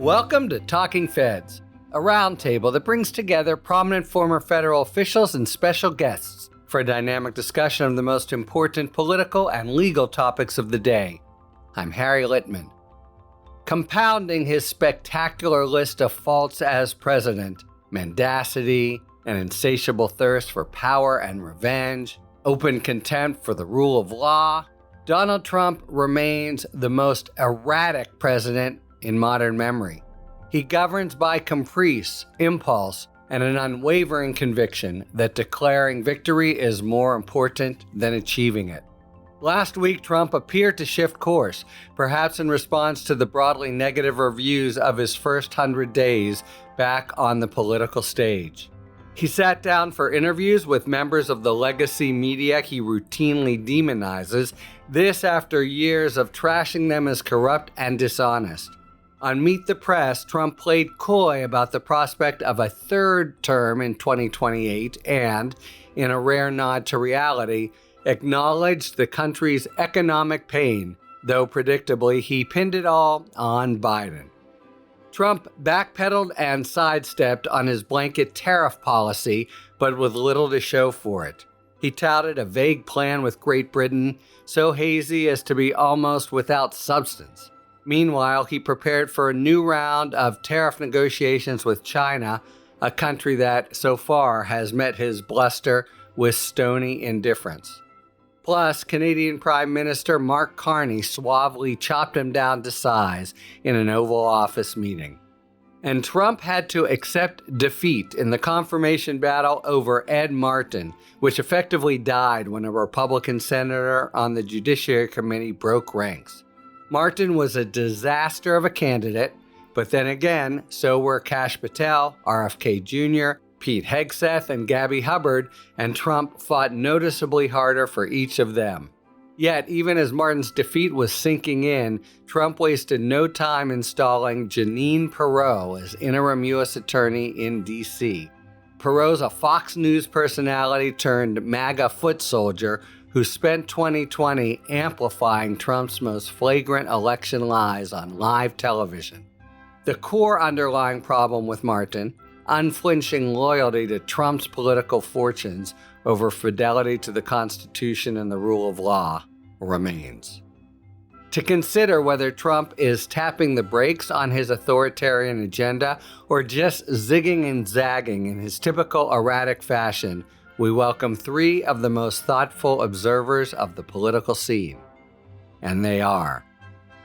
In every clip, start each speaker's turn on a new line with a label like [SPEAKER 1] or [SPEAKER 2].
[SPEAKER 1] Welcome to Talking Feds, a roundtable that brings together prominent former federal officials and special guests for a dynamic discussion of the most important political and legal topics of the day. I'm Harry Littman. Compounding his spectacular list of faults as president, mendacity, an insatiable thirst for power and revenge, open contempt for the rule of law, Donald Trump remains the most erratic president in modern memory. He governs by caprice, impulse, and an unwavering conviction that declaring victory is more important than achieving it. Last week, Trump appeared to shift course, perhaps in response to the broadly negative reviews of his first 100 days back on the political stage. He sat down for interviews with members of the legacy media he routinely demonizes, this after years of trashing them as corrupt and dishonest. On Meet the Press, Trump played coy about the prospect of a third term in 2028 and, in a rare nod to reality, acknowledged the country's economic pain, though predictably he pinned it all on Biden. Trump backpedaled and sidestepped on his blanket tariff policy, but with little to show for it. He touted a vague plan with Great Britain, so hazy as to be almost without substance. Meanwhile, he prepared for a new round of tariff negotiations with China, a country that, so far, has met his bluster with stony indifference. Plus, Canadian Prime Minister Mark Carney suavely chopped him down to size in an Oval Office meeting. And Trump had to accept defeat in the confirmation battle over Ed Martin, which effectively died when a Republican senator on the Judiciary Committee broke ranks. Martin was a disaster of a candidate, but then again, so were Kash Patel, RFK Jr., Pete Hegseth, and Gabby Hubbard, and Trump fought noticeably harder for each of them. Yet, even as Martin's defeat was sinking in, Trump wasted no time installing Jeanine Pirro as interim U.S. Attorney in D.C. Pirro's a Fox News personality turned MAGA foot soldier who spent 2020 amplifying Trump's most flagrant election lies on live television. The core underlying problem with Martin, unflinching loyalty to Trump's political fortunes over fidelity to the Constitution and the rule of law, remains. To consider whether Trump is tapping the brakes on his authoritarian agenda or just zigging and zagging in his typical erratic fashion, we welcome three of the most thoughtful observers of the political scene. And they are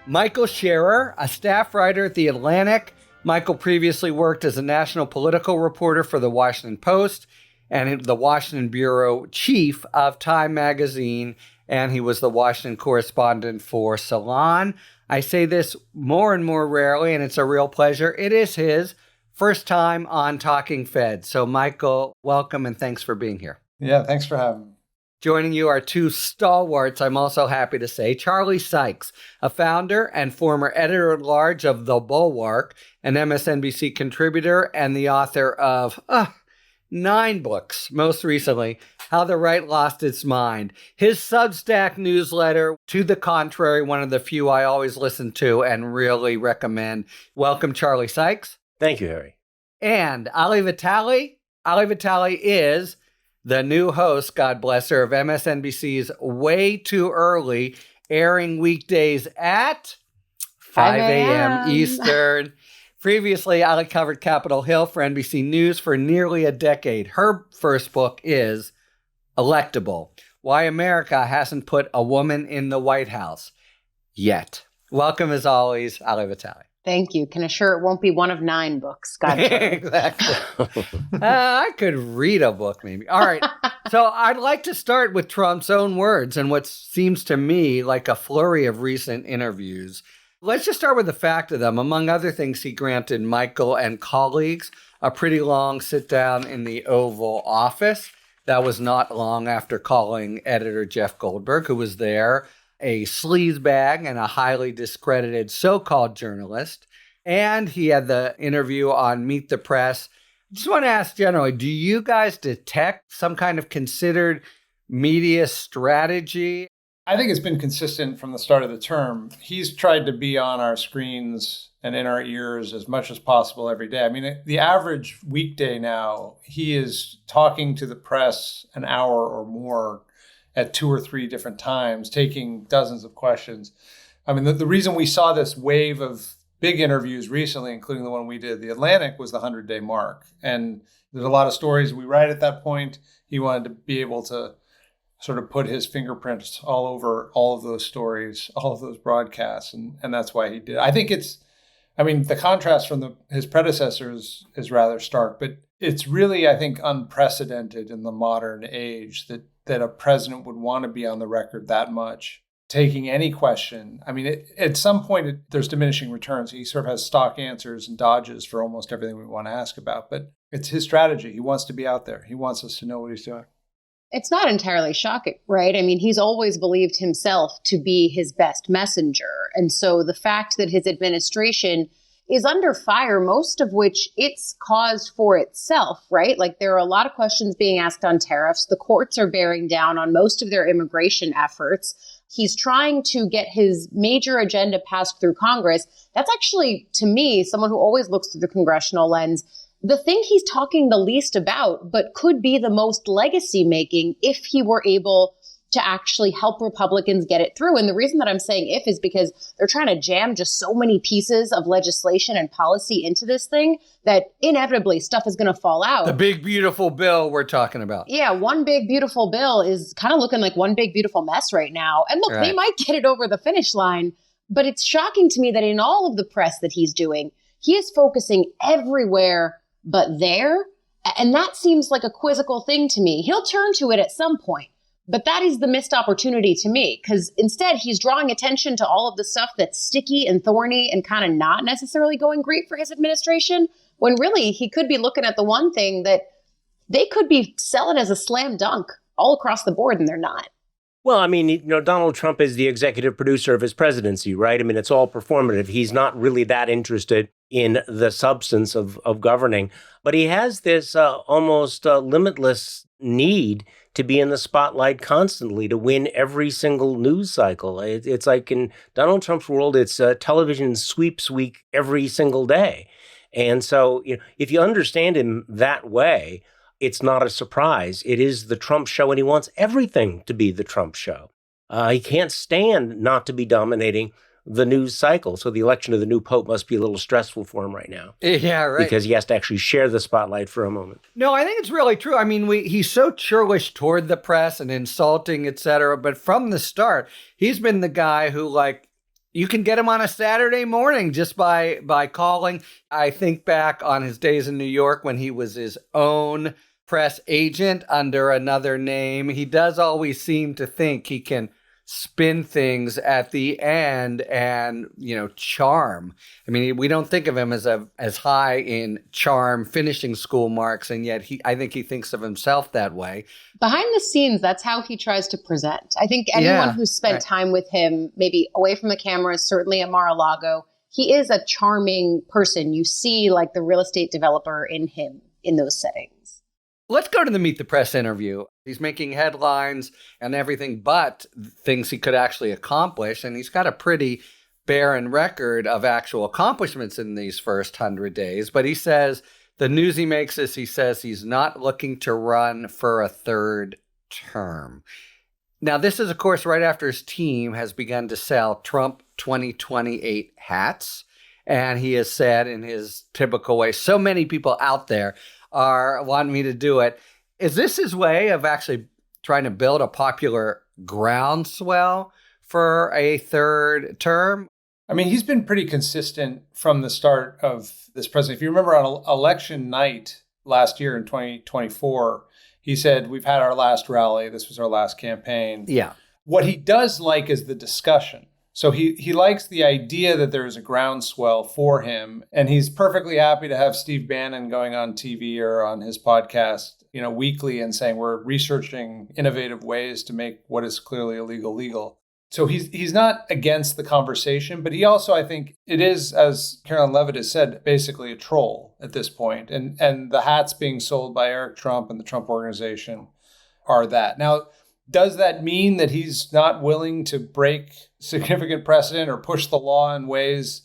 [SPEAKER 1] Michael Scherer, a staff writer at The Atlantic. Michael previously worked as a national political reporter for The Washington Post and the Washington bureau chief of Time magazine, and he was the Washington correspondent for Salon. I say this more and more rarely, and it's a real pleasure. It is his first time on Talking Fed. So, Michael, welcome and thanks for being here.
[SPEAKER 2] Yeah, thanks for having me.
[SPEAKER 1] Joining you are two stalwarts, I'm also happy to say. Charlie Sykes, a founder and former editor-at-large of The Bulwark, an MSNBC contributor and the author of 9 books, most recently, How the Right Lost Its Mind. His Substack newsletter, to the contrary, one of the few I always listen to and really recommend. Welcome, Charlie Sykes.
[SPEAKER 3] Thank you, Harry.
[SPEAKER 1] And Ali Vitali. Ali Vitali is the new host, God bless her, of MSNBC's Way Too Early, airing weekdays at 5 a.m. Eastern. Previously, Ali covered Capitol Hill for NBC News for nearly a decade. Her first book is Electable: Why America Hasn't Put a Woman in the White House Yet. Welcome, as always, Ali Vitali.
[SPEAKER 4] Thank you. Can assure it won't be one of 9 books. Gotcha.
[SPEAKER 1] Exactly. I could read a book, maybe. All right. So I'd like to start with Trump's own words and what seems to me like a flurry of recent interviews. Let's just start with the fact of them. Among other things, he granted Michael and colleagues a pretty long sit down in the Oval Office. That was not long after calling editor Jeff Goldberg, who was there, a sleazebag and a highly discredited so-called journalist. And he had the interview on Meet the Press. I just want to ask generally, do you guys detect some kind of considered media strategy?
[SPEAKER 2] I think it's been consistent from the start of the term. He's tried to be on our screens and in our ears as much as possible every day. I mean, the average weekday now, he is talking to the press an hour or more at 2 or 3 different times, taking dozens of questions. I mean, the reason we saw this wave of big interviews recently, including the one we did, The Atlantic, was the 100-day mark. And there's a lot of stories we write at that point. He wanted to be able to sort of put his fingerprints all over all of those stories, all of those broadcasts. And that's why he did. I think the contrast from his predecessors is rather stark, but it's really, I think, unprecedented in the modern age that a president would want to be on the record that much, taking any question. I mean, at some point, there's diminishing returns. He sort of has stock answers and dodges for almost everything we want to ask about, but it's his strategy. He wants to be out there. He wants us to know what he's doing.
[SPEAKER 4] It's not entirely shocking, right? I mean, he's always believed himself to be his best messenger. And so the fact that his administration is under fire, most of which it's caused for itself, right? Like there are a lot of questions being asked on tariffs. The courts are bearing down on most of their immigration efforts. He's trying to get his major agenda passed through Congress. That's actually, to me, someone who always looks through the congressional lens, the thing he's talking the least about, but could be the most legacy making if he were able to actually help Republicans get it through. And the reason that I'm saying if is because they're trying to jam just so many pieces of legislation and policy into this thing that inevitably stuff is going to fall out.
[SPEAKER 1] The big, beautiful bill we're talking about.
[SPEAKER 4] Yeah, one big, beautiful bill is kind of looking like one big, beautiful mess right now. And look, They might get it over the finish line, but it's shocking to me that in all of the press that he's doing, he is focusing everywhere but there. And that seems like a quizzical thing to me. He'll turn to it at some point. But that is the missed opportunity to me, because instead he's drawing attention to all of the stuff that's sticky and thorny and kind of not necessarily going great for his administration, when really he could be looking at the one thing that they could be selling as a slam dunk all across the board, and they're not.
[SPEAKER 3] Well, I mean, Donald Trump is the executive producer of his presidency, right? I mean, it's all performative. He's not really that interested in the substance of governing, but he has this almost limitless need to be in the spotlight constantly, to win every single news cycle. It's like in Donald Trump's world, it's television sweeps week every single day. And so if you understand him that way, it's not a surprise. It is the Trump show, and he wants everything to be the Trump show. He can't stand not to be dominating the news cycle. So the election of the new pope must be a little stressful for him right now.
[SPEAKER 1] Yeah, right.
[SPEAKER 3] Because he has to actually share the spotlight for a moment.
[SPEAKER 1] No, I think it's really true. I mean, he's so churlish toward the press and insulting, et cetera. But from the start, he's been the guy who, like, you can get him on a Saturday morning just by calling. I think back on his days in New York when he was his own press agent under another name. He does always seem to think he can spin things at the end and, charm. I mean, we don't think of him as high in charm finishing school marks, and yet I think he thinks of himself that way.
[SPEAKER 4] Behind the scenes, that's how he tries to present. I think anyone who's spent time with him, maybe away from the cameras, certainly at Mar-a-Lago, he is a charming person. You see like the real estate developer in him in those settings.
[SPEAKER 1] Let's go to the Meet the Press interview. He's making headlines and everything but things he could actually accomplish. And he's got a pretty barren record of actual accomplishments in these first 100 days. But he says the news he makes is he says he's not looking to run for a third term. Now, this is, of course, right after his team has begun to sell Trump 2028 hats. And he has said in his typical way, so many people out there are wanting me to do it. Is this his way of actually trying to build a popular groundswell for a third term?
[SPEAKER 2] I mean, he's been pretty consistent from the start of this presidency. If you remember on election night last year in 2024, he said, we've had our last rally. This was our last campaign.
[SPEAKER 1] Yeah.
[SPEAKER 2] What he does like is the discussion. So he likes the idea that there is a groundswell for him, and he's perfectly happy to have Steve Bannon going on TV or on his podcast, weekly and saying we're researching innovative ways to make what is clearly illegal legal. So he's not against the conversation, but he also, I think, it is, as Carolyn Levitt has said, basically a troll at this point. And the hats being sold by Eric Trump and the Trump Organization are that. Now, Does that mean that he's not willing to break significant precedent or push the law in ways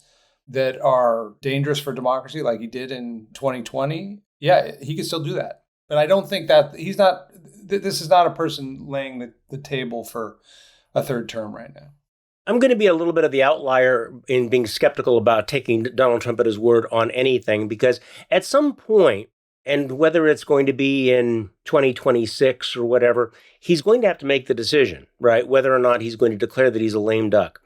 [SPEAKER 2] that are dangerous for democracy like he did in 2020? Yeah, he can still do that. But I don't think that this is not a person laying the table for a third term right now.
[SPEAKER 3] I'm going to be a little bit of the outlier in being skeptical about taking Donald Trump at his word on anything, because at some point, and whether it's going to be in 2026 or whatever, he's going to have to make the decision, right? Whether or not he's going to declare that he's a lame duck.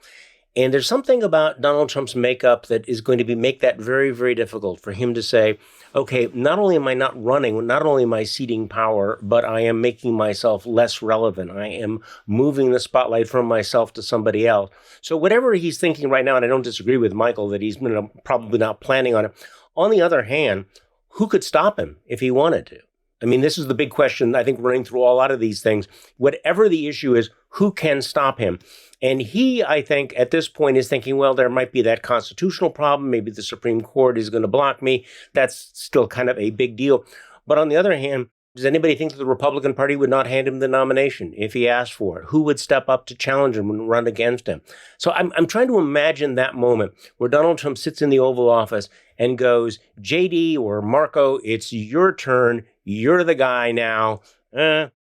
[SPEAKER 3] And there's something about Donald Trump's makeup that is going to make that very, very difficult for him to say, okay, not only am I not running, not only am I ceding power, but I am making myself less relevant. I am moving the spotlight from myself to somebody else. So whatever he's thinking right now, and I don't disagree with Michael that he's probably not planning on it. On the other hand, who could stop him if he wanted to? I mean, this is the big question, I think, running through a lot of these things. Whatever the issue is, who can stop him? And he, I think, at this point is thinking, well, there might be that constitutional problem. Maybe the Supreme Court is going to block me. That's still kind of a big deal. But on the other hand, does anybody think that the Republican Party would not hand him the nomination if he asked for it? Who would step up to challenge him and run against him? So I'm trying to imagine that moment where Donald Trump sits in the Oval Office and goes, JD or Marco, it's your turn. You're the guy now.
[SPEAKER 4] But,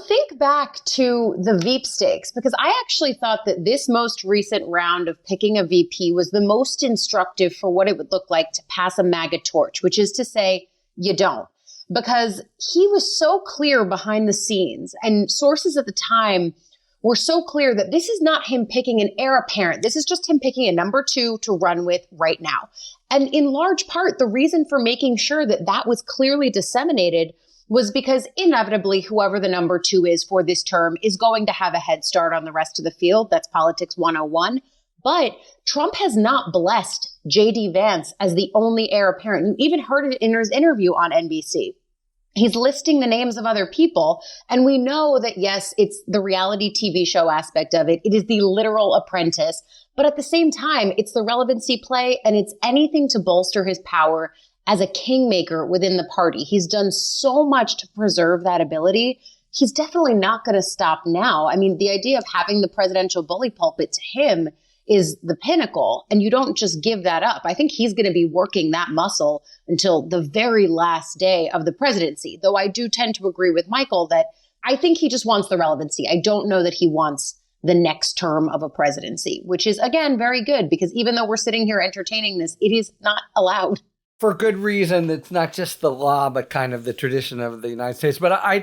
[SPEAKER 4] think back to the Veep stakes, because I actually thought that this most recent round of picking a VP was the most instructive for what it would look like to pass a MAGA torch, which is to say, you don't. Because he was so clear behind the scenes, and sources at the time were so clear that this is not him picking an heir apparent. This is just him picking a number 2 to run with right now. And in large part, the reason for making sure that that was clearly disseminated was because inevitably whoever the number 2 is for this term is going to have a head start on the rest of the field. That's politics 101. But Trump has not blessed J.D. Vance as the only heir apparent. You even heard it in his interview on NBC. He's listing the names of other people. And we know that, yes, it's the reality TV show aspect of it. It is the literal apprentice. But at the same time, it's the relevancy play, and it's anything to bolster his power as a kingmaker within the party. He's done so much to preserve that ability. He's definitely not going to stop now. I mean, the idea of having the presidential bully pulpit to him is the pinnacle, and you don't just give that up. I think he's going to be working that muscle until the very last day of the presidency, though I do tend to agree with Michael that I think he just wants the relevancy. I don't know that he wants the next term of a presidency, which is, again, very good, because even though we're sitting here entertaining this, it is not allowed.
[SPEAKER 1] For good reason. It's not just the law, but kind of the tradition of the United States. But I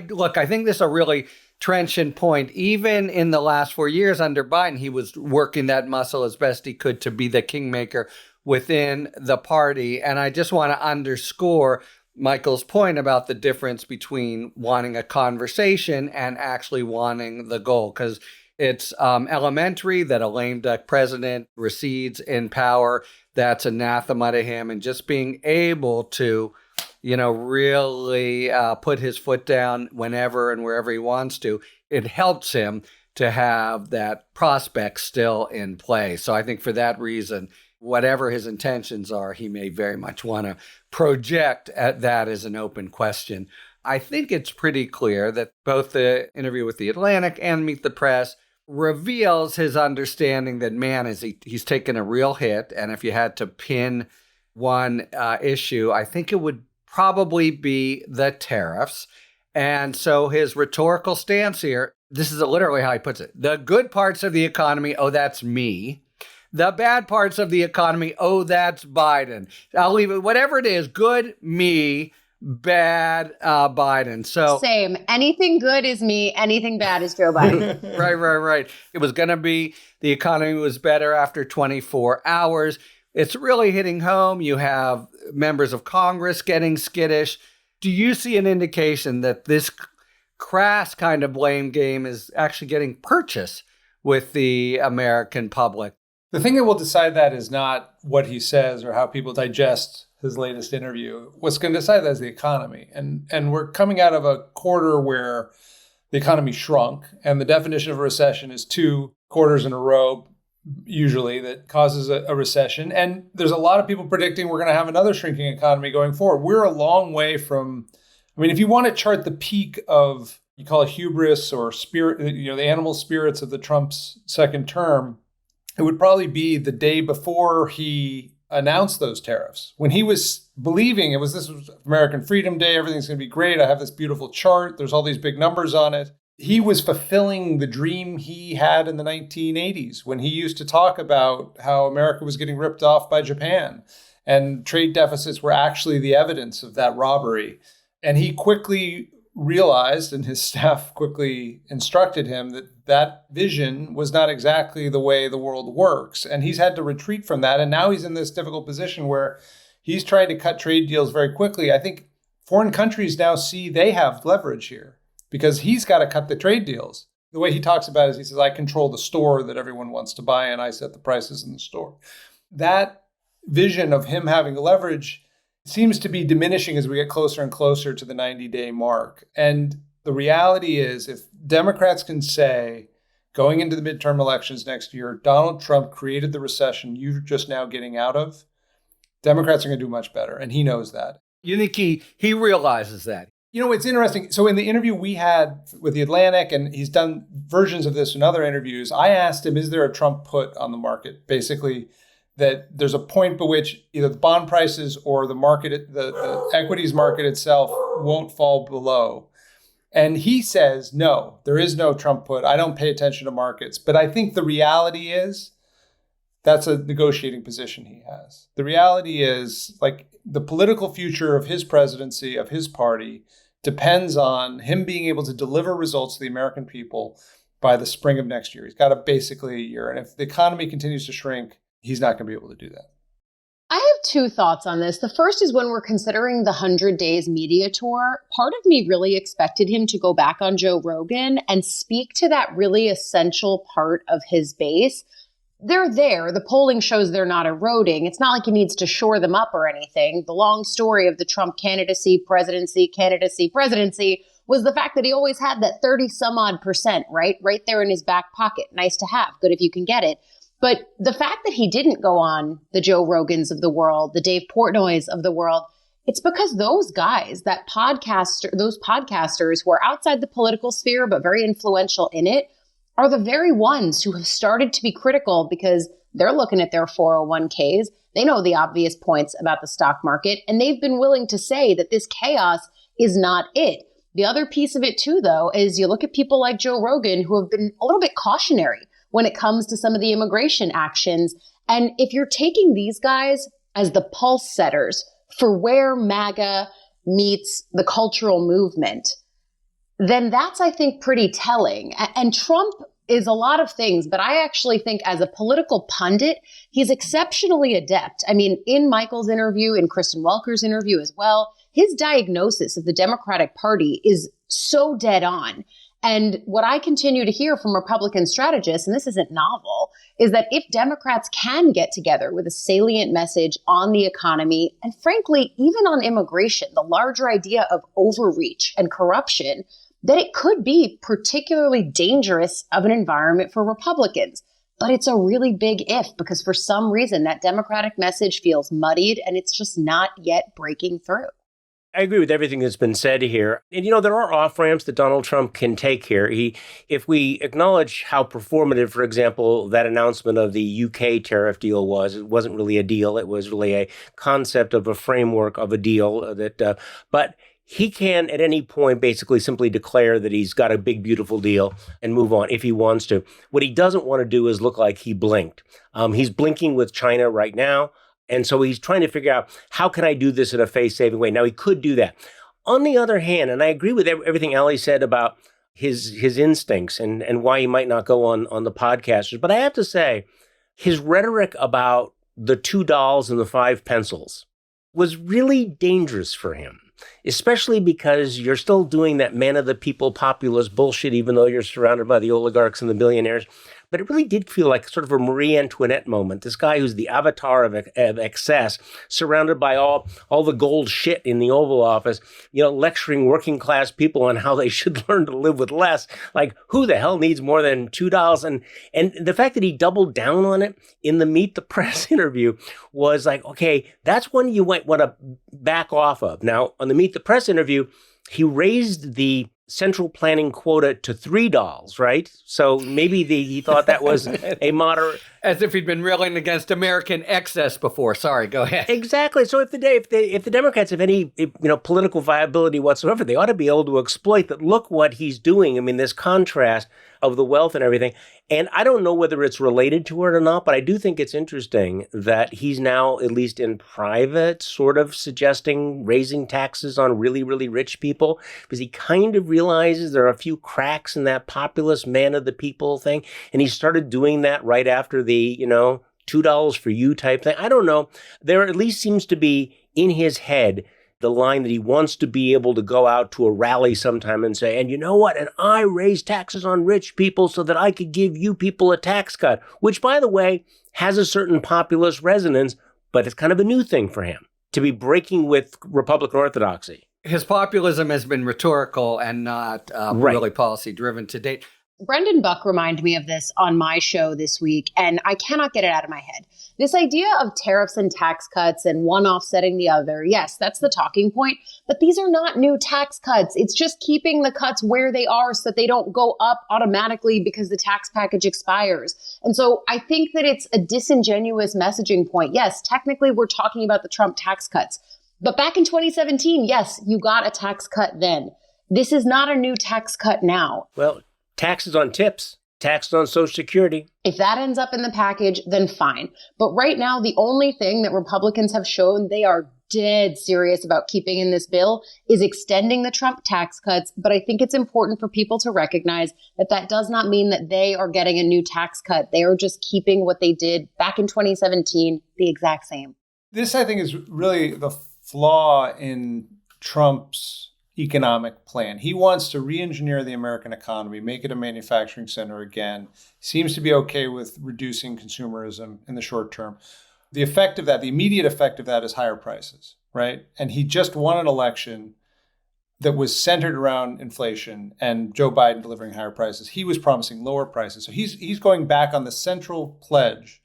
[SPEAKER 1] think this is a really trenchant point. Even in the last 4 years under Biden, he was working that muscle as best he could to be the kingmaker within the party. And I just want to underscore Michael's point about the difference between wanting a conversation and actually wanting the goal, because it's elementary that a lame duck president recedes in power. That's anathema to him. And just being able to, really put his foot down whenever and wherever he wants to, it helps him to have that prospect still in play. So I think for that reason, whatever his intentions are, he may very much want to project at that as an open question. I think it's pretty clear that both the interview with The Atlantic and Meet the Press reveals his understanding that, man, he's taken a real hit. And if you had to pin one issue, I think it would probably be the tariffs. And so his rhetorical stance here, this is literally how he puts it. The good parts of the economy, oh, that's me. The bad parts of the economy, oh, that's Biden. I'll leave it, whatever it is, good, me, bad, Biden. So
[SPEAKER 4] same. Anything good is me. Anything bad is Joe Biden.
[SPEAKER 1] Right. It was going to be the economy was better after 24 hours. It's really hitting home. You have members of Congress getting skittish. Do you see an indication that this crass kind of blame game is actually getting purchase with the American public?
[SPEAKER 2] The thing that will decide that is not what he says or how people digest his latest interview. What's going to decide that is the economy. And we're coming out of a quarter where the economy shrunk, and the definition of a recession is 2 quarters in a row, usually, that causes a recession. And there's a lot of people predicting we're going to have another shrinking economy going forward. We're a long way from, if you want to chart the peak of you call it hubris or spirit, the animal spirits of the Trump's second term, it would probably be the day before he announced those tariffs, when he was believing this was American Freedom Day, everything's going to be great. I have this beautiful chart. There's all these big numbers on it. He was fulfilling the dream he had in the 1980s when he used to talk about how America was getting ripped off by Japan and trade deficits were actually the evidence of that robbery. And he quickly realized, and his staff quickly instructed him, that vision was not exactly the way the world works. And he's had to retreat from that. And now he's in this difficult position where he's trying to cut trade deals very quickly. I think foreign countries now see they have leverage here because he's got to cut the trade deals. The way he talks about it is he says, I control the store that everyone wants to buy and I set the prices in the store. That vision of him having leverage seems to be diminishing as we get closer and closer to the 90-day mark. And the reality is, if Democrats can say, going into the midterm elections next year, Donald Trump created the recession you're just now getting out of, Democrats are going to do much better. And he knows that.
[SPEAKER 1] You think he realizes that?
[SPEAKER 2] It's interesting. So in the interview we had with The Atlantic, and he's done versions of this in other interviews, I asked him, is there a Trump put on the market? Basically, that there's a point by which either the bond prices or the market, the equities market itself won't fall below. And he says, no, there is no Trump put. I don't pay attention to markets. But I think the reality is that's a negotiating position he has. The reality is, like, the political future of his presidency, of his party, depends on him being able to deliver results to the American people by the spring of next year. He's got basically a year. And if the economy continues to shrink, he's not going to be able to do that.
[SPEAKER 4] I have two thoughts on this. The first is when we're considering the 100 Days media tour, part of me really expected him to go back on Joe Rogan and speak to that really essential part of his base. They're there. The polling shows they're not eroding. It's not like he needs to shore them up or anything. The long story of the Trump candidacy, presidency was the fact that he always had that 30 some odd percent, right there in his back pocket. Nice to have. Good if you can get it. But the fact that he didn't go on the Joe Rogans of the world, the Dave Portnoys of the world, it's because those guys, those podcasters who are outside the political sphere but very influential in it, are the very ones who have started to be critical because they're looking at their 401ks. They know the obvious points about the stock market, and they've been willing to say that this chaos is not it. The other piece of it too, though, is you look at people like Joe Rogan who have been a little bit cautionary when it comes to some of the immigration actions. And if you're taking these guys as the pulse setters for where MAGA meets the cultural movement, then that's, I think, pretty telling. And Trump is a lot of things, but I actually think as a political pundit, he's exceptionally adept. I mean, in Michael's interview, in Kristen Welker's interview as well, his diagnosis of the Democratic Party is so dead on. And what I continue to hear from Republican strategists, and this isn't novel, is that if Democrats can get together with a salient message on the economy, and frankly, even on immigration, the larger idea of overreach and corruption, that it could be particularly dangerous of an environment for Republicans. But it's a really big if, because for some reason that Democratic message feels muddied and it's just not yet breaking through.
[SPEAKER 3] I agree with everything that's been said here. And, there are off-ramps that Donald Trump can take here. If we acknowledge how performative, for example, that announcement of the UK tariff deal was, it wasn't really a deal. It was really a concept of a framework of a deal but he can at any point basically simply declare that he's got a big, beautiful deal and move on if he wants to. What he doesn't want to do is look like he blinked. He's blinking with China right now. And so he's trying to figure out, how can I do this in a face-saving way? Now, he could do that. On the other hand, and I agree with everything Ali said about his instincts and why he might not go on the podcasters. But I have to say, his rhetoric about the $2 and the 5 pencils was really dangerous for him, especially because you're still doing that man of the people populist bullshit, even though you're surrounded by the oligarchs and the billionaires. But it really did feel like sort of a Marie Antoinette moment. This guy who's the avatar of excess, surrounded by all the gold shit in the Oval Office, lecturing working class people on how they should learn to live with less. Like, who the hell needs more than $2? And the fact that he doubled down on it in the Meet the Press interview was like, okay, that's one you might want to back off of. Now, on the Meet the Press interview, he raised the central planning quota to $3, right? So maybe he thought that was a moderate.
[SPEAKER 1] As if he'd been railing against American excess before. Sorry, go ahead.
[SPEAKER 3] Exactly. So if the Democrats have any political viability whatsoever, they ought to be able to exploit that. Look what he's doing. I mean, this contrast of the wealth and everything. And I don't know whether it's related to it or not, but I do think it's interesting that he's now, at least in private, sort of suggesting raising taxes on really, really rich people, because he kind of realizes there are a few cracks in that populist man of the people thing. And he started doing that right after the, $2 for you type thing. I don't know. There at least seems to be in his head the line that he wants to be able to go out to a rally sometime and say, and you know what? And I raised taxes on rich people so that I could give you people a tax cut, which, by the way, has a certain populist resonance, but it's kind of a new thing for him to be breaking with Republican orthodoxy.
[SPEAKER 1] His populism has been rhetorical and not really policy-driven to date.
[SPEAKER 4] Brendan Buck reminded me of this on my show this week, and I cannot get it out of my head. This idea of tariffs and tax cuts and one offsetting the other, yes, that's the talking point, but these are not new tax cuts. It's just keeping the cuts where they are so that they don't go up automatically because the tax package expires. And so I think that it's a disingenuous messaging point. Yes, technically we're talking about the Trump tax cuts, but back in 2017, yes, you got a tax cut then. This is not a new tax cut now.
[SPEAKER 3] Well, taxes on tips, taxes on Social Security.
[SPEAKER 4] If that ends up in the package, then fine. But right now, the only thing that Republicans have shown they are dead serious about keeping in this bill is extending the Trump tax cuts. But I think it's important for people to recognize that that does not mean that they are getting a new tax cut. They are just keeping what they did back in 2017, the exact same.
[SPEAKER 2] This, I think, is really the flaw in Trump's economic plan. He wants to re-engineer the American economy, make it a manufacturing center again. Seems to be okay with reducing consumerism in the short term. The effect of that, the immediate effect of that is higher prices, right? And he just won an election that was centered around inflation and Joe Biden delivering higher prices. He was promising lower prices. So he's going back on the central pledge.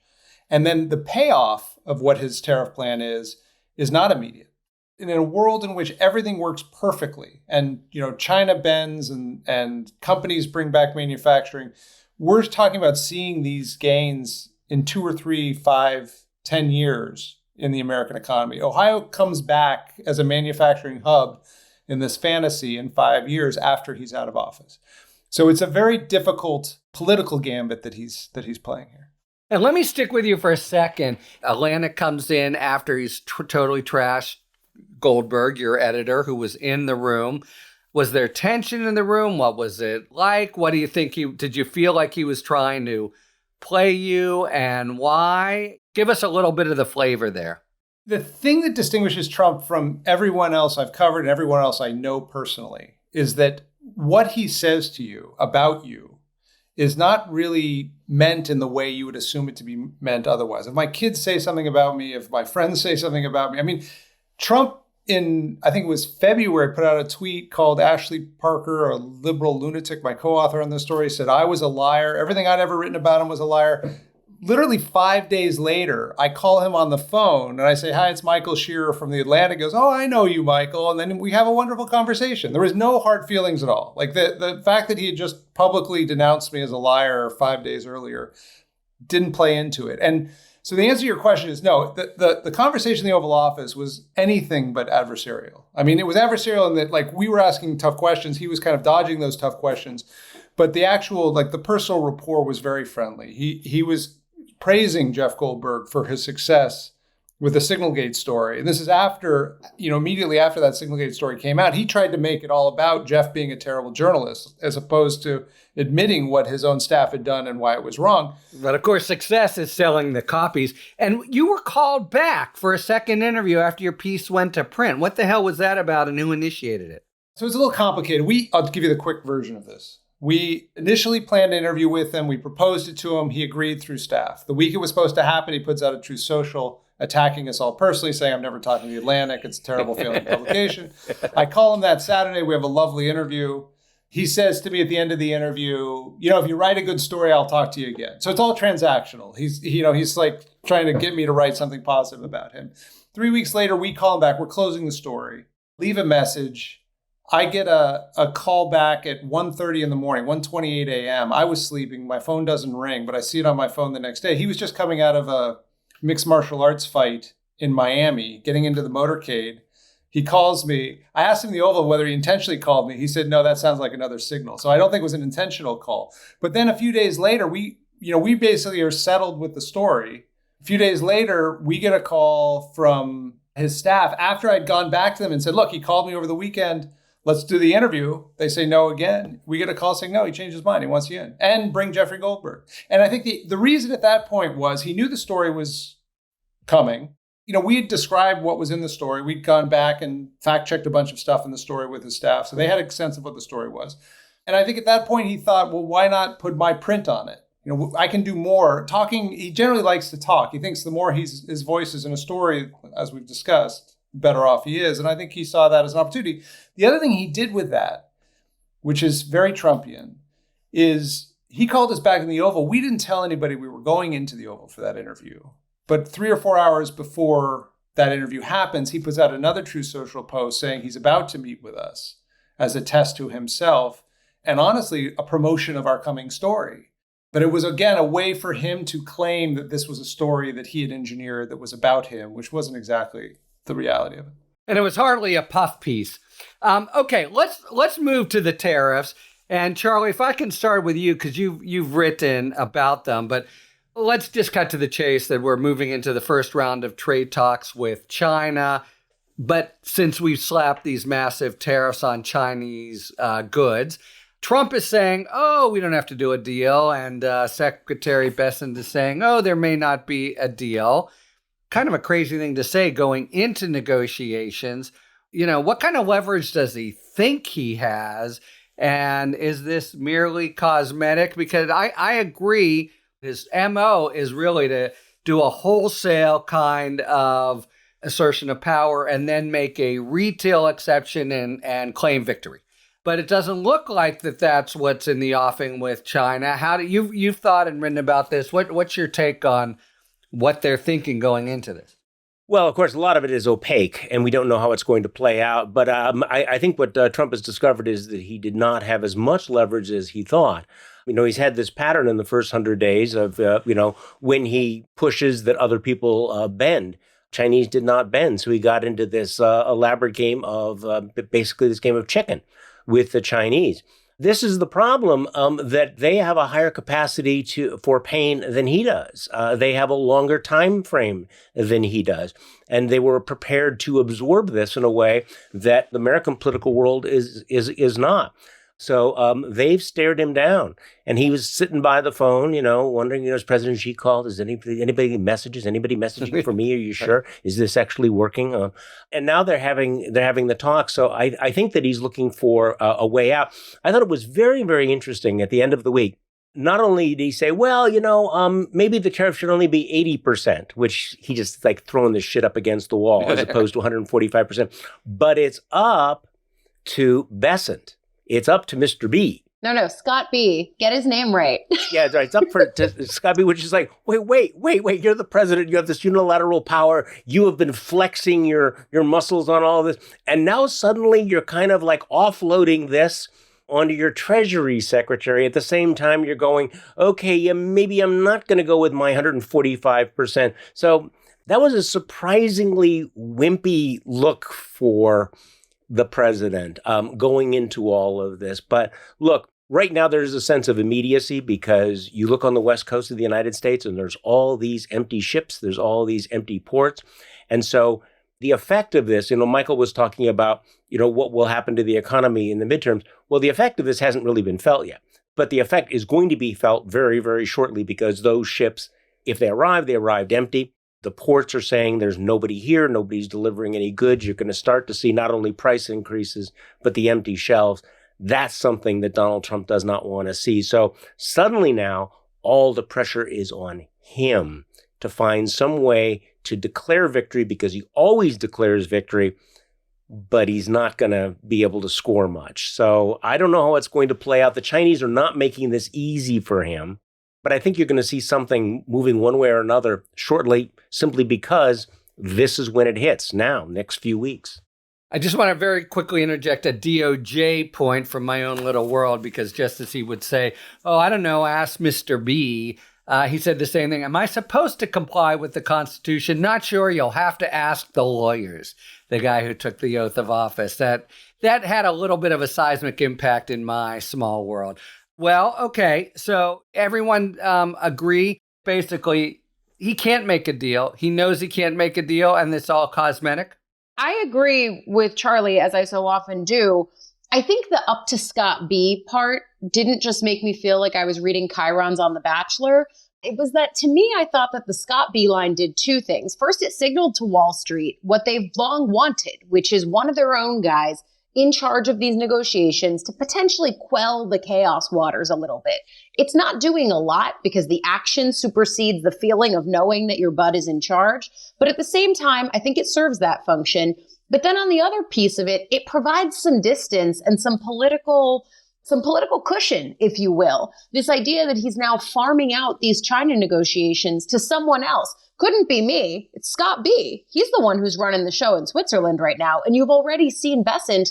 [SPEAKER 2] And then the payoff of what his tariff plan is not immediate. In a world in which everything works perfectly and, China bends and companies bring back manufacturing, we're talking about seeing these gains in 2 or 3, 5, 10 years in the American economy. Ohio comes back as a manufacturing hub in this fantasy in 5 years after he's out of office. So it's a very difficult political gambit that he's playing here.
[SPEAKER 1] And let me stick with you for a second. Atlantic comes in after he's totally trashed Goldberg, your editor, who was in the room. Was there tension in the room? What was it like? What do you think did you feel like he was trying to play you, and why? Give us a little bit of the flavor there.
[SPEAKER 2] The thing that distinguishes Trump from everyone else I've covered and everyone else I know personally is that what he says to you about you is not really meant in the way you would assume it to be meant otherwise. If my kids say something about me, if my friends say something about me, Trump I think it was February, put out a tweet called Ashley Parker, a liberal lunatic, my co-author on this story, said I was a liar. Everything I'd ever written about him was a liar. Literally 5 days later, I call him on the phone and I say, hi, it's Michael Scherer from The Atlantic. He goes, oh, I know you, Michael. And then we have a wonderful conversation. There was no hard feelings at all. Like the fact that he had just publicly denounced me as a liar 5 days earlier didn't play into it. And so the answer to your question is no. The conversation in the Oval Office was anything but adversarial. It was adversarial in that we were asking tough questions. He was kind of dodging those tough questions. But the actual, the personal rapport was very friendly. He was praising Jeff Goldberg for his success with the Signalgate story. And this is after, immediately after that Signalgate story came out, he tried to make it all about Jeff being a terrible journalist, as opposed to admitting what his own staff had done and why it was wrong.
[SPEAKER 1] But of course, success is selling the copies. And you were called back for a second interview after your piece went to print. What the hell was that about, and who initiated it?
[SPEAKER 2] So it's a little complicated. I'll give you the quick version of this. We initially planned an interview with him. We proposed it to him. He agreed through staff. The week it was supposed to happen, he puts out a Truth Social attacking us all personally, saying, I'm never talking to The Atlantic. It's a terrible failing publication. I call him that Saturday. We have a lovely interview. He says to me at the end of the interview, if you write a good story, I'll talk to you again. So it's all transactional. He's like trying to get me to write something positive about him. 3 weeks later, we call him back. We're closing the story. Leave a message. I get a call back at 1:30 in the morning, 1:28 a.m. I was sleeping. My phone doesn't ring, but I see it on my phone the next day. He was just coming out of a mixed martial arts fight in Miami, getting into the motorcade. He calls me. I asked him in the Oval whether he intentionally called me. He said, no, that sounds like another signal. So I don't think it was an intentional call. But then a few days later, we basically are settled with the story. A few days later, we get a call from his staff after I'd gone back to them and said, look, he called me over the weekend. Let's do the interview. They say no again. We get a call saying, no, he changed his mind. He wants you in. And bring Jeffrey Goldberg. And I think the reason at that point was he knew the story was coming. We had described what was in the story. We'd gone back and fact-checked a bunch of stuff in the story with his staff. So they had a sense of what the story was. And I think at that point he thought, well, why not put my print on it? I can do more. Talking, he generally likes to talk. He thinks the more his voice is in a story, as we've discussed, better off he is. And I think he saw that as an opportunity. The other thing he did with that, which is very Trumpian, is he called us back in the Oval. We didn't tell anybody we were going into the Oval for that interview. But 3 or 4 hours before that interview happens, he puts out another True Social post saying he's about to meet with us as a test to himself and honestly, a promotion of our coming story. But it was, again, a way for him to claim that this was a story that he had engineered that was about him, which wasn't exactly the reality of it.
[SPEAKER 1] And it was hardly a puff piece. Okay, let's move to the tariffs. And Charlie, if I can start with you, because you've written about them, but let's just cut to the chase that we're moving into the first round of trade talks with China. But since we've slapped these massive tariffs on Chinese goods, Trump is saying, oh, we don't have to do a deal. And Secretary Bessent is saying, oh, there may not be a deal. Kind of a crazy thing to say going into negotiations. What kind of leverage does he think he has? And is this merely cosmetic? Because I agree. His MO is really to do a wholesale kind of assertion of power and then make a retail exception and claim victory. But it doesn't look like that's what's in the offing with China. How do you've thought and written about this? What's your take on what they're thinking going into this?
[SPEAKER 3] Well, of course, a lot of it is opaque, and we don't know how it's going to play out. But I think what Trump has discovered is that he did not have as much leverage as he thought. He's had this pattern in the first 100 days of, when he pushes that other people bend. Chinese did not bend. So he got into this elaborate game of basically this game of chicken with the Chinese. This is the problem, that they have a higher capacity for pain than he does. They have a longer time frame than he does. And they were prepared to absorb this in a way that the American political world is not. So they've stared him down. And he was sitting by the phone, wondering, as President Xi called, is anybody messages? Anybody messaging for me? Are you sure? Is this actually working? And now they're having the talk. So I think that he's looking for a way out. I thought it was very, very interesting at the end of the week. Not only did he say, well, maybe the tariff should only be 80%, which he just throwing this shit up against the wall as opposed to 145%, but it's up to Bessent. It's up to Mr. B.
[SPEAKER 4] No, Scott B. Get his name right.
[SPEAKER 3] Yeah, right. It's up to Scott B, which is like, wait. You're the president. You have this unilateral power. You have been flexing your muscles on all this. And now suddenly you're kind of offloading this onto your Treasury Secretary. At the same time, you're going, okay, yeah, maybe I'm not going to go with my 145%. So that was a surprisingly wimpy look for the president going into all of this. But look, right now there's a sense of immediacy because you look on the West Coast of the United States and there's all these empty ships, there's all these empty ports. And so the effect of this, Michael was talking about, what will happen to the economy in the midterms. Well, the effect of this hasn't really been felt yet, but the effect is going to be felt very, very shortly because those ships, if they arrived empty. The ports are saying there's nobody here, nobody's delivering any goods. You're going to start to see not only price increases, but the empty shelves. That's something that Donald Trump does not want to see. So suddenly now, all the pressure is on him to find some way to declare victory because he always declares victory, but he's not going to be able to score much. So I don't know how it's going to play out. The Chinese are not making this easy for him. But I think you're going to see something moving one way or another shortly, simply because this is when it hits now, next few weeks.
[SPEAKER 1] I just want to very quickly interject a DOJ point from my own little world, because just as he would say, oh, I don't know, ask Mr. B, he said the same thing. Am I supposed to comply with the Constitution? Not sure. You'll have to ask the lawyers, the guy who took the oath of office. That had a little bit of a seismic impact in my small world. Well, okay, so everyone agree, basically, he can't make a deal. He knows he can't make a deal, and it's all cosmetic?
[SPEAKER 4] I agree with Charlie, as I so often do. I think the up to Scott B part didn't just make me feel like I was reading chyrons on The Bachelor. It was that, to me, I thought that the Scott B line did two things. First, it signaled to Wall Street what they've long wanted, which is one of their own guys in charge of these negotiations to potentially quell the chaos waters a little bit. It's not doing a lot because the action supersedes the feeling of knowing that your bud is in charge. But at the same time, I think it serves that function. But then on the other piece of it, it provides some distance and some political cushion, if you will. This idea that he's now farming out these China negotiations to someone else. Couldn't be me. It's Scott B. He's the one who's running the show in Switzerland right now. And you've already seen Bessent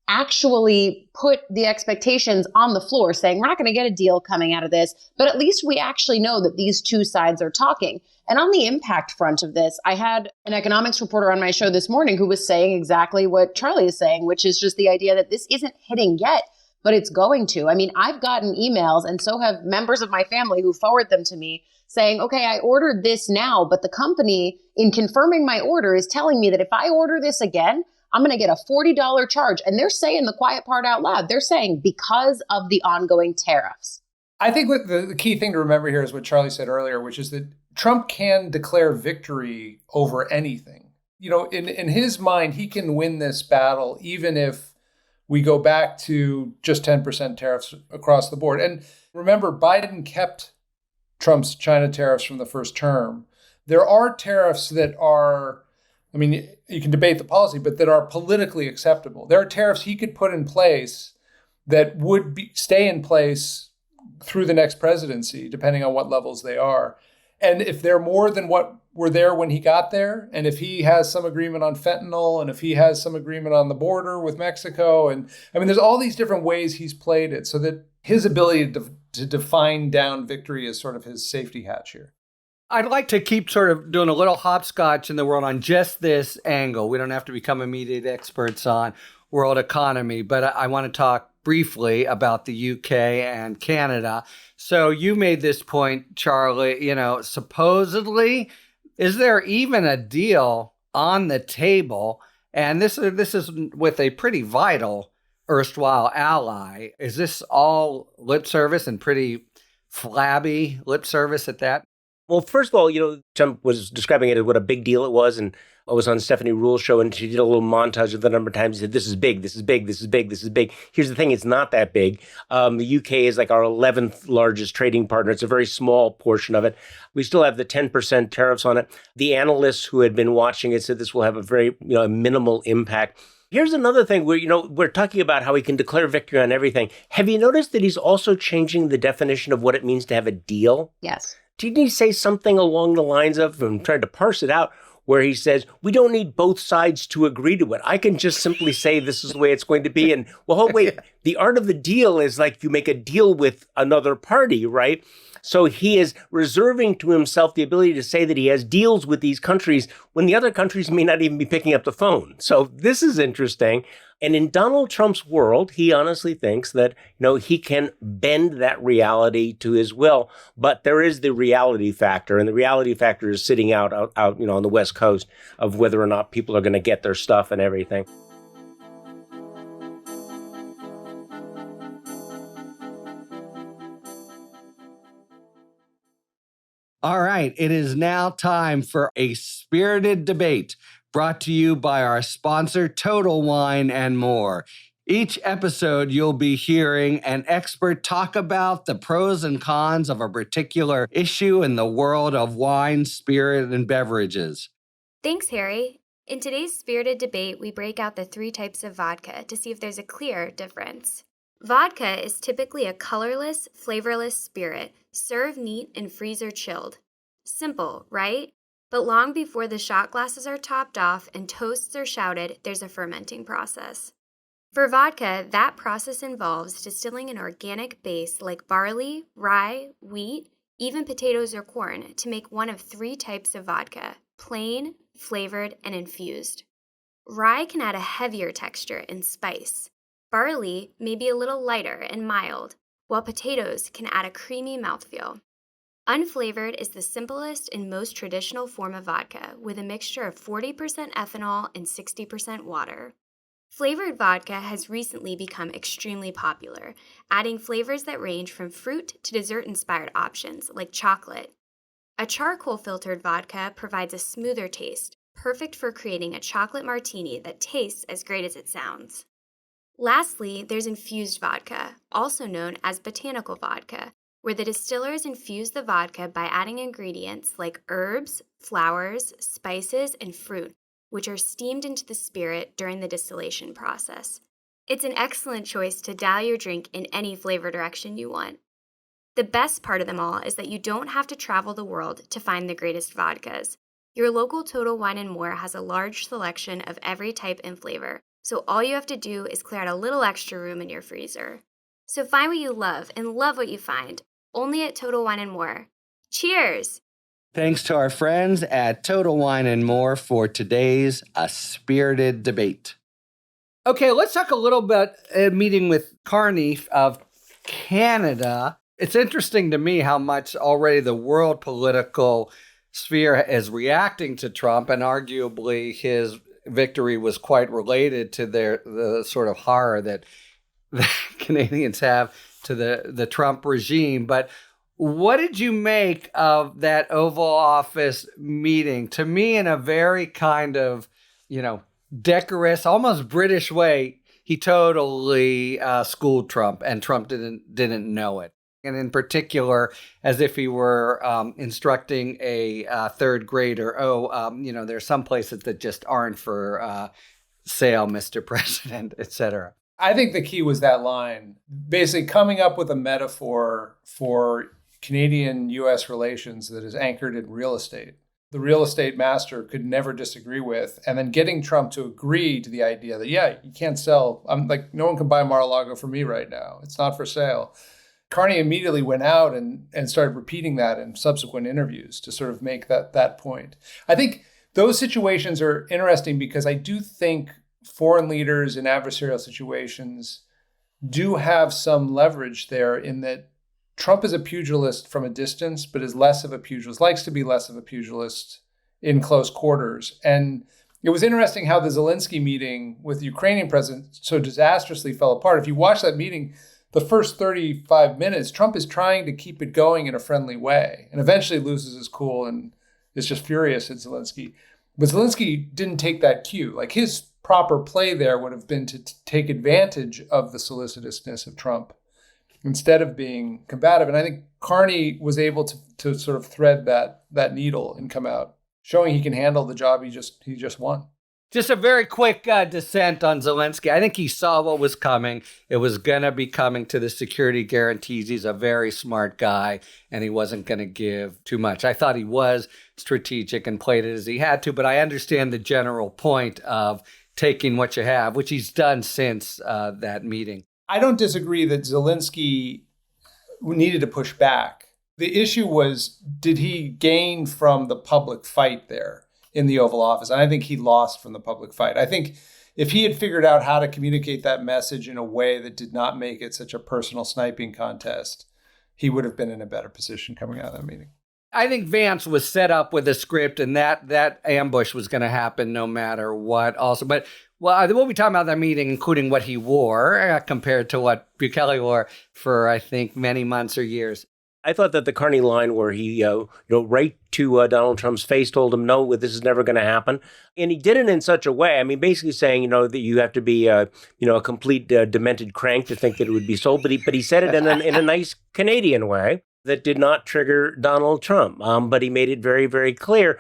[SPEAKER 4] actually put the expectations on the floor, saying we're not going to get a deal coming out of this, but at least we actually know that these two sides are talking. And on the impact front of this, I had an economics reporter on my show this morning who was saying exactly what Charlie is saying, which is just the idea that this isn't hitting yet, but it's going to. I mean, I've gotten emails, and so have members of my family who forward them to me, saying, okay, I ordered this now, but the company, in confirming my order, is telling me that if I order this again, I'm going to get a $40 charge. And they're saying the quiet part out loud. They're saying because of the ongoing tariffs.
[SPEAKER 2] I think what the key thing to remember here is what Charlie said earlier, which is that Trump can declare victory over anything. You know, in his mind, he can win this battle even if we go back to just 10% tariffs across the board. And remember, Biden kept Trump's China tariffs from the first term. There are tariffs that are, I mean, you can debate the policy, but that are politically acceptable. There are tariffs he could put in place that would stay in place through the next presidency, depending on what levels they are. And if they're more than what were there when he got there, and if he has some agreement on fentanyl, and if he has some agreement on the border with Mexico, and I mean, there's all these different ways he's played it so that his ability to define down victory is sort of his safety hatch here.
[SPEAKER 1] I'd like to keep sort of doing a little hopscotch in the world on just this angle. We don't have to become immediate experts on world economy, but I want to talk briefly about the UK and Canada. So you made this point, Charlie, you know, supposedly, is there even a deal on the table? And this is with a pretty vital erstwhile ally. Is this all lip service, and pretty flabby lip service at that?
[SPEAKER 3] Well, first of all, you know, Trump was describing it as what a big deal it was. And I was on Stephanie Rule's show, and she did a little montage of the number of times he said, this is big, this is big, this is big, this is big. Here's the thing, it's not that big. The UK is like our 11th largest trading partner. It's a very small portion of it. We still have the 10% tariffs on it. The analysts who had been watching it said this will have a very, a minimal impact. Here's another thing where, we're talking about how he can declare victory on everything. Have you noticed that he's also changing the definition of what it means to have a deal?
[SPEAKER 4] Yes.
[SPEAKER 3] Didn't he say something along the lines of, I'm trying to parse it out, where he says, we don't need both sides to agree to it. I can just simply say this is the way it's going to be. And, well, wait, the art of the deal is like you make a deal with another party, right? So he is reserving to himself the ability to say that he has deals with these countries when the other countries may not even be picking up the phone. So this is interesting. And in Donald Trump's world, he honestly thinks that, he can bend that reality to his will. But there is the reality factor, and the reality factor is sitting out, on the West Coast of whether or not people are going to get their stuff and everything.
[SPEAKER 1] All right, it is now time for a spirited debate brought to you by our sponsor, Total Wine and More. Each episode, you'll be hearing an expert talk about the pros and cons of a particular issue in the world of wine, spirit, and beverages.
[SPEAKER 5] Thanks, Harry. In today's spirited debate, we break out the 3 types of vodka to see if there's a clear difference. Vodka is typically a colorless, flavorless spirit, served neat and freezer chilled. Simple, right? But long before the shot glasses are topped off and toasts are shouted, there's a fermenting process. For vodka, that process involves distilling an organic base like barley, rye, wheat, even potatoes or corn to make one of 3 types of vodka: plain, flavored, and infused. Rye can add a heavier texture and spice. Barley may be a little lighter and mild, while potatoes can add a creamy mouthfeel. Unflavored is the simplest and most traditional form of vodka, with a mixture of 40% ethanol and 60% water. Flavored vodka has recently become extremely popular, adding flavors that range from fruit to dessert-inspired options like chocolate. A charcoal-filtered vodka provides a smoother taste, perfect for creating a chocolate martini that tastes as great as it sounds. Lastly, there's infused vodka, also known as botanical vodka, where the distillers infuse the vodka by adding ingredients like herbs, flowers, spices, and fruit, which are steamed into the spirit during the distillation process. It's an excellent choice to dial your drink in any flavor direction you want. The best part of them all is that you don't have to travel the world to find the greatest vodkas. Your local Total Wine & More has a large selection of every type and flavor, so all you have to do is clear out a little extra room in your freezer. So find what you love and love what you find, only at Total Wine & More. Cheers!
[SPEAKER 1] Thanks to our friends at Total Wine & More for today's A Spirited Debate. Okay, let's talk a little bit meeting with Carney of Canada. It's interesting to me how much already the world political sphere is reacting to Trump, and arguably his victory was quite related to the sort of horror that the Canadians have to the Trump regime. But what did you make of that Oval Office meeting? To me, in a very kind of, decorous, almost British way, he totally schooled Trump, and Trump didn't know it. And in particular, as if he were instructing a third grader, there's some places that just aren't for sale, Mr. President, et cetera.
[SPEAKER 2] I think the key was that line, basically coming up with a metaphor for Canadian-U.S. relations that is anchored in real estate. The real estate master could never disagree with, and then getting Trump to agree to the idea that, you can't sell. I'm like, no one can buy Mar-a-Lago for me right now. It's not for sale. Carney immediately went out and started repeating that in subsequent interviews to sort of make that point. I think those situations are interesting because I do think foreign leaders in adversarial situations do have some leverage there, in that Trump is a pugilist from a distance, but is less of a pugilist, likes to be less of a pugilist in close quarters. And it was interesting how the Zelensky meeting with the Ukrainian president so disastrously fell apart. If you watch that meeting, the first 35 minutes, Trump is trying to keep it going in a friendly way, and eventually loses his cool and is just furious at Zelensky. But Zelensky didn't take that cue. Like, his proper play there would have been to take advantage of the solicitousness of Trump instead of being combative. And I think Carney was able to sort of thread that needle and come out showing he can handle the job he just won.
[SPEAKER 1] Just a very quick dissent on Zelensky. I think he saw what was coming. It was going to be coming to the security guarantees. He's a very smart guy, and he wasn't going to give too much. I thought he was strategic and played it as he had to, but I understand the general point of taking what you have, which he's done since that meeting.
[SPEAKER 2] I don't disagree that Zelensky needed to push back. The issue was, did he gain from the public fight there in the Oval Office? And I think he lost from the public fight. I think if he had figured out how to communicate that message in a way that did not make it such a personal sniping contest, he would have been in a better position coming out of that meeting.
[SPEAKER 1] I think Vance was set up with a script, and that ambush was going to happen no matter what also. But we'll be talking about that meeting, including what he wore compared to what Bukele wore for, I think, many months or years.
[SPEAKER 3] I thought that the Carney line where he, right to Donald Trump's face, told him, no, this is never going to happen. And he did it in such a way, basically saying, that you have to be, a complete demented crank to think that it would be so. But he said it in a nice Canadian way that did not trigger Donald Trump. But he made it very, very clear.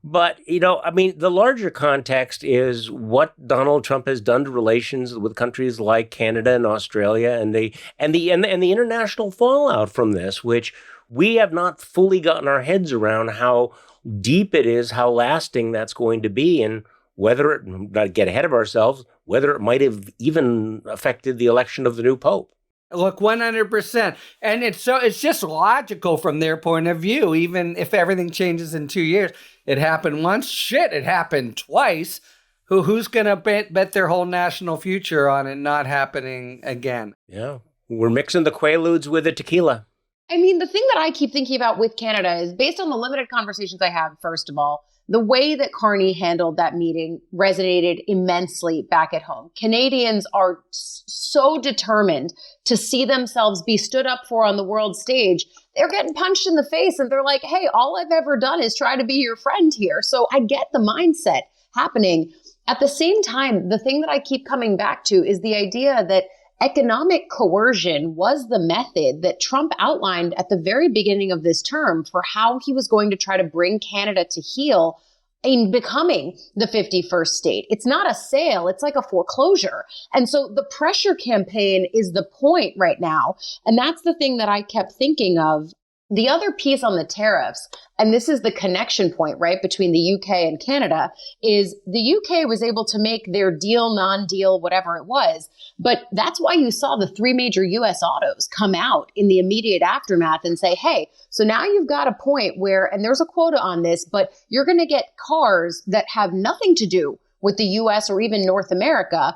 [SPEAKER 3] But, the larger context is what Donald Trump has done to relations with countries like Canada and Australia, and the international fallout from this, which We have not fully gotten our heads around how deep it is, how lasting that's going to be, and whether it, not to get ahead of ourselves, whether it might have even affected the election of the new pope.
[SPEAKER 1] Look, 100%. And it's just logical from their point of view. Even if everything changes in 2 years, it happened once. Shit, it happened twice. Who's going to bet their whole national future on it not happening again?
[SPEAKER 3] Yeah. We're mixing the Quaaludes with the tequila.
[SPEAKER 4] I mean, the thing that I keep thinking about with Canada is based on the limited conversations I had, first of all, the way that Carney handled that meeting resonated immensely back at home. Canadians are so determined to see themselves be stood up for on the world stage. They're getting punched in the face and they're like, hey, all I've ever done is try to be your friend here. So I get the mindset happening. At the same time, the thing that I keep coming back to is the idea that economic coercion was the method that Trump outlined at the very beginning of this term for how he was going to try to bring Canada to heel in becoming the 51st state. It's not a sale, it's like a foreclosure. And so the pressure campaign is the point right now. And that's the thing that I kept thinking of. The other piece on the tariffs, and this is the connection point, right, between the UK and Canada, is the UK was able to make their deal, non-deal, whatever it was. But that's why you saw the three major US autos come out in the immediate aftermath and say, hey, so now you've got a point where, and there's a quota on this, but you're going to get cars that have nothing to do with the US or even North America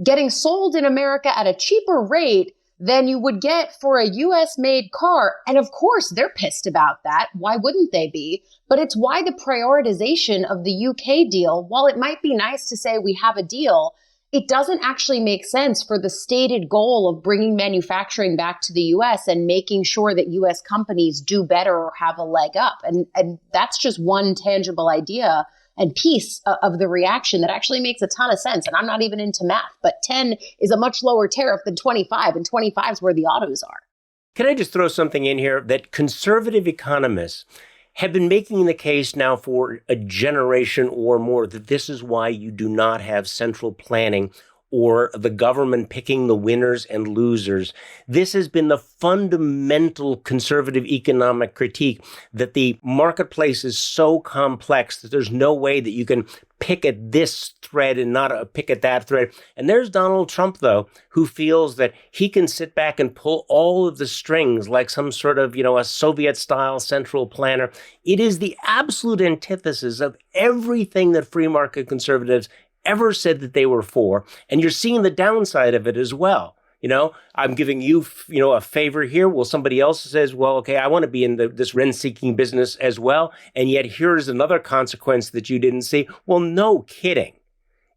[SPEAKER 4] getting sold in America at a cheaper rate than you would get for a US made car. And of course, they're pissed about that. Why wouldn't they be? But it's why the prioritization of the UK deal, while it might be nice to say we have a deal, it doesn't actually make sense for the stated goal of bringing manufacturing back to the US and making sure that US companies do better or have a leg up. And that's just one tangible idea and piece of the reaction that actually makes a ton of sense. And I'm not even into math, but 10 is a much lower tariff than 25, and 25 is where the autos are.
[SPEAKER 3] Can I just throw something in here that conservative economists have been making the case now for a generation or more that this is why you do not have central planning or the government picking the winners and losers. This has been the fundamental conservative economic critique, that the marketplace is so complex that there's no way that you can pick at this thread and not pick at that thread. And there's Donald Trump, though, who feels that he can sit back and pull all of the strings like some sort of, a Soviet-style central planner. It is the absolute antithesis of everything that free market conservatives ever said that they were for. And you're seeing the downside of it as well. I'm giving you, a favor here. Well, somebody else says, well, okay, I want to be in this rent-seeking business as well. And yet here's another consequence that you didn't see. Well, no kidding.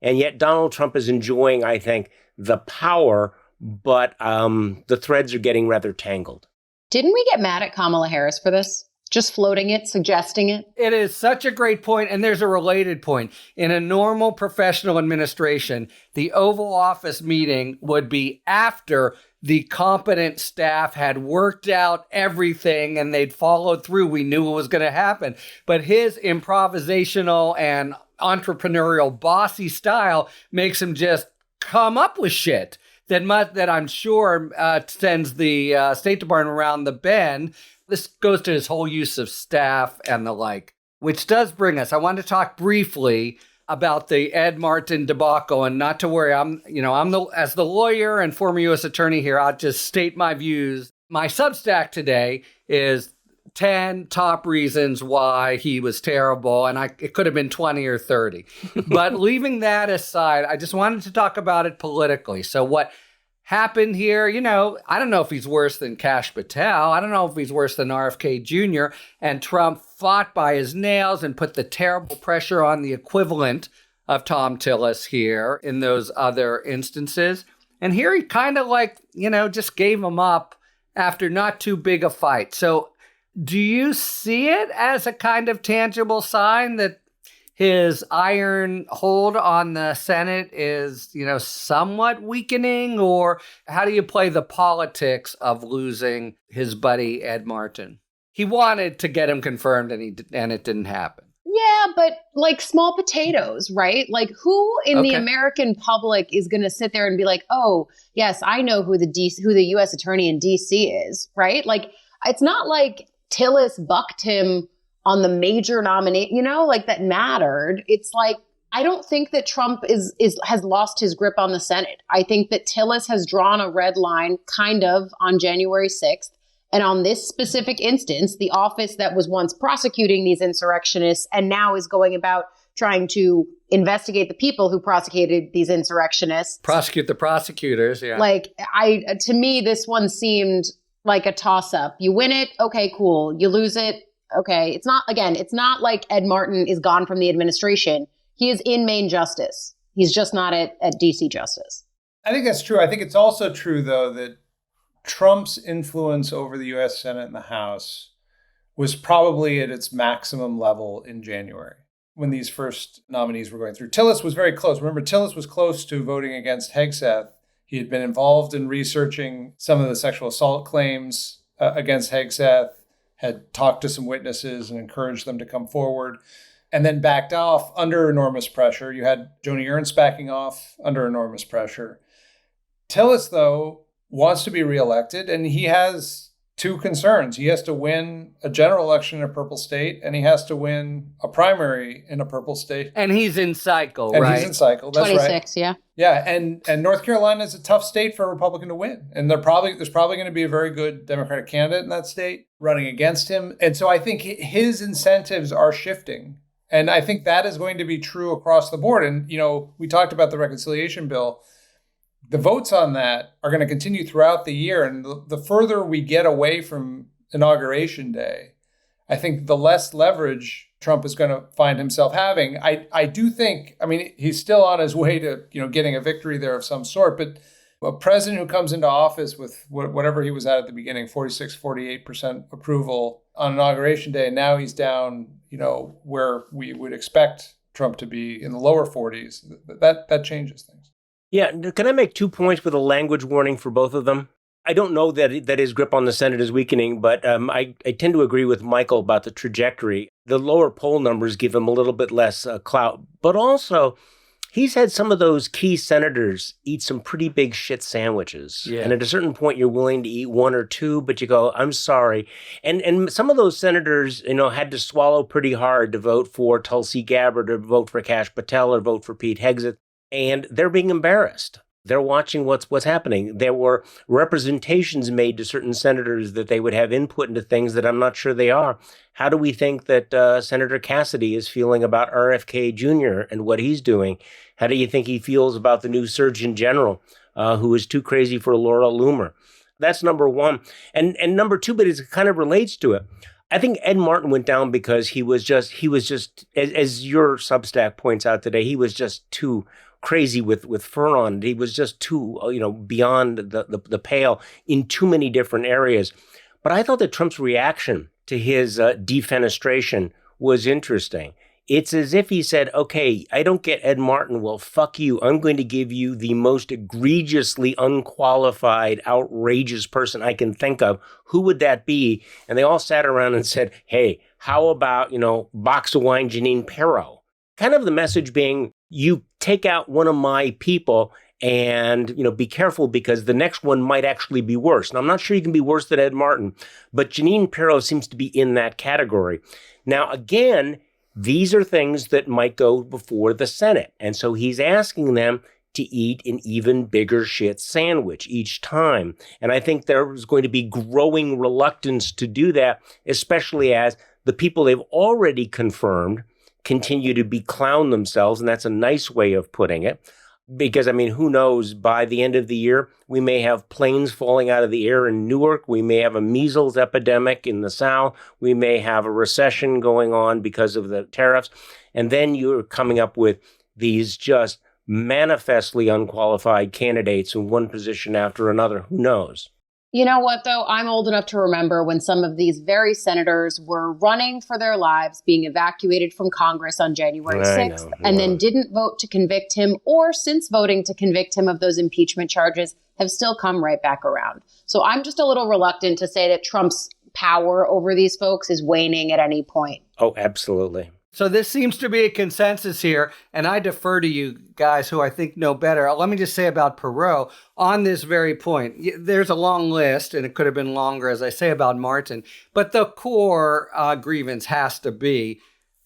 [SPEAKER 3] And yet Donald Trump is enjoying, I think, the power, but the threads are getting rather tangled.
[SPEAKER 4] Didn't we get mad at Kamala Harris for this? Just floating it, suggesting it?
[SPEAKER 1] It is such a great point, and there's a related point. In a normal professional administration, the Oval Office meeting would be after the competent staff had worked out everything and they'd followed through. We knew what was going to happen. But his improvisational and entrepreneurial bossy style makes him just come up with shit that I'm sure sends the State Department around the bend. This goes to his whole use of staff and the like, which does bring us. I want to talk briefly about the Ed Martin debacle, and not to worry. As the lawyer and former U.S. attorney here, I'll just state my views. My Substack today is 10 top reasons why he was terrible, and it could have been 20 or 30. But leaving that aside, I just wanted to talk about it politically. So what happened here, I don't know if he's worse than Kash Patel. I don't know if he's worse than RFK Jr. And Trump fought by his nails and put the terrible pressure on the equivalent of Tom Tillis here in those other instances. And here he kind of just gave him up after not too big a fight. So do you see it as a kind of tangible sign that his iron hold on the Senate is, somewhat weakening? Or how do you play the politics of losing his buddy Ed Martin? He wanted to get him confirmed and it didn't happen.
[SPEAKER 4] Yeah, but like small potatoes, right? Like who in the American public is going to sit there and be like, oh, yes, I know who the U.S. attorney in D.C. is, right? Like, It's not like Tillis bucked him on the major nominee, like that mattered. It's like, I don't think that Trump has lost his grip on the Senate. I think that Tillis has drawn a red line kind of on January 6th. And on this specific instance, the office that was once prosecuting these insurrectionists and now is going about trying to investigate the people who prosecuted these insurrectionists.
[SPEAKER 1] Prosecute the prosecutors, yeah.
[SPEAKER 4] To me, this one seemed like a toss-up. You win it, okay, cool. You lose it, okay. It's not like Ed Martin is gone from the administration. He is in Maine Justice. He's just not at DC Justice.
[SPEAKER 2] I think that's true. I think it's also true, though, that Trump's influence over the U.S. Senate and the House was probably at its maximum level in January when these first nominees were going through. Tillis was very close. Remember, Tillis was close to voting against Hegseth. He had been involved in researching some of the sexual assault claims against Hegseth, had talked to some witnesses and encouraged them to come forward, and then backed off under enormous pressure. You had Joni Ernst backing off under enormous pressure. Tillis, though, wants to be reelected, and he has two concerns. He has to win a general election in a purple state, and he has to win a primary in a purple state.
[SPEAKER 1] And he's in cycle,
[SPEAKER 2] and
[SPEAKER 1] right?
[SPEAKER 2] He's in cycle, that's
[SPEAKER 4] 26,
[SPEAKER 2] right.
[SPEAKER 4] yeah.
[SPEAKER 2] Yeah, and North Carolina is a tough state for a Republican to win. And there's probably going to be a very good Democratic candidate in that state running against him. And so I think his incentives are shifting. And I think that is going to be true across the board. And, we talked about the reconciliation bill. The votes on that are going to continue throughout the year. And the further we get away from Inauguration Day, I think the less leverage Trump is going to find himself having. I do think, he's still on his way to, getting a victory there of some sort. But a president who comes into office with whatever he was at the beginning, 46, 48% approval on Inauguration Day, and now he's down, where we would expect Trump to be in the lower 40s, that changes things.
[SPEAKER 3] Yeah, can I make 2 points with a language warning for both of them? I don't know that his grip on the Senate is weakening, but I tend to agree with Michael about the trajectory. The lower poll numbers give him a little bit less clout, but also he's had some of those key senators eat some pretty big shit sandwiches. Yeah. And at a certain point, you're willing to eat one or two, but you go, I'm sorry. And some of those senators, had to swallow pretty hard to vote for Tulsi Gabbard or vote for Kash Patel or vote for Pete Hegseth. And they're being embarrassed. They're watching what's happening. There were representations made to certain senators that they would have input into things that I'm not sure they are. How do we think that Senator Cassidy is feeling about RFK Jr. and what he's doing? How do you think he feels about the new Surgeon General, who is too crazy for Laura Loomer? That's number one. And number two, but it kind of relates to it. I think Ed Martin went down because he was just, as your Substack points out today, he was just too crazy with Furon. He was just too, beyond the pale in too many different areas. But I thought that Trump's reaction to his defenestration was interesting. It's as if he said, okay, I don't get Ed Martin. Well, fuck you. I'm going to give you the most egregiously unqualified, outrageous person I can think of. Who would that be? And they all sat around and said, hey, how about, box of wine, Jeanine Pirro? Kind of the message being, you take out one of my people and, be careful because the next one might actually be worse. Now, I'm not sure you can be worse than Ed Martin, but Jeanine Pirro seems to be in that category. Now, again, these are things that might go before the Senate. And so he's asking them to eat an even bigger shit sandwich each time. And I think there's going to be growing reluctance to do that, especially as the people they've already confirmed continue to beclown themselves. And that's a nice way of putting it. Because, who knows, by the end of the year, we may have planes falling out of the air in Newark. We may have a measles epidemic in the South. We may have a recession going on because of the tariffs. And then you're coming up with these just manifestly unqualified candidates in one position after another. Who knows?
[SPEAKER 4] You know what, though? I'm old enough to remember when some of these very senators were running for their lives, being evacuated from Congress on January 6th, and then didn't vote to convict him, or since voting to convict him of those impeachment charges, have still come right back around. So I'm just a little reluctant to say that Trump's power over these folks is waning at any point.
[SPEAKER 3] Oh, absolutely.
[SPEAKER 1] So this seems to be a consensus here, and I defer to you guys who I think know better. Let me just say about Perot on this very point. There's a long list, and it could have been longer, as I say, about Martin. But the core grievance has to be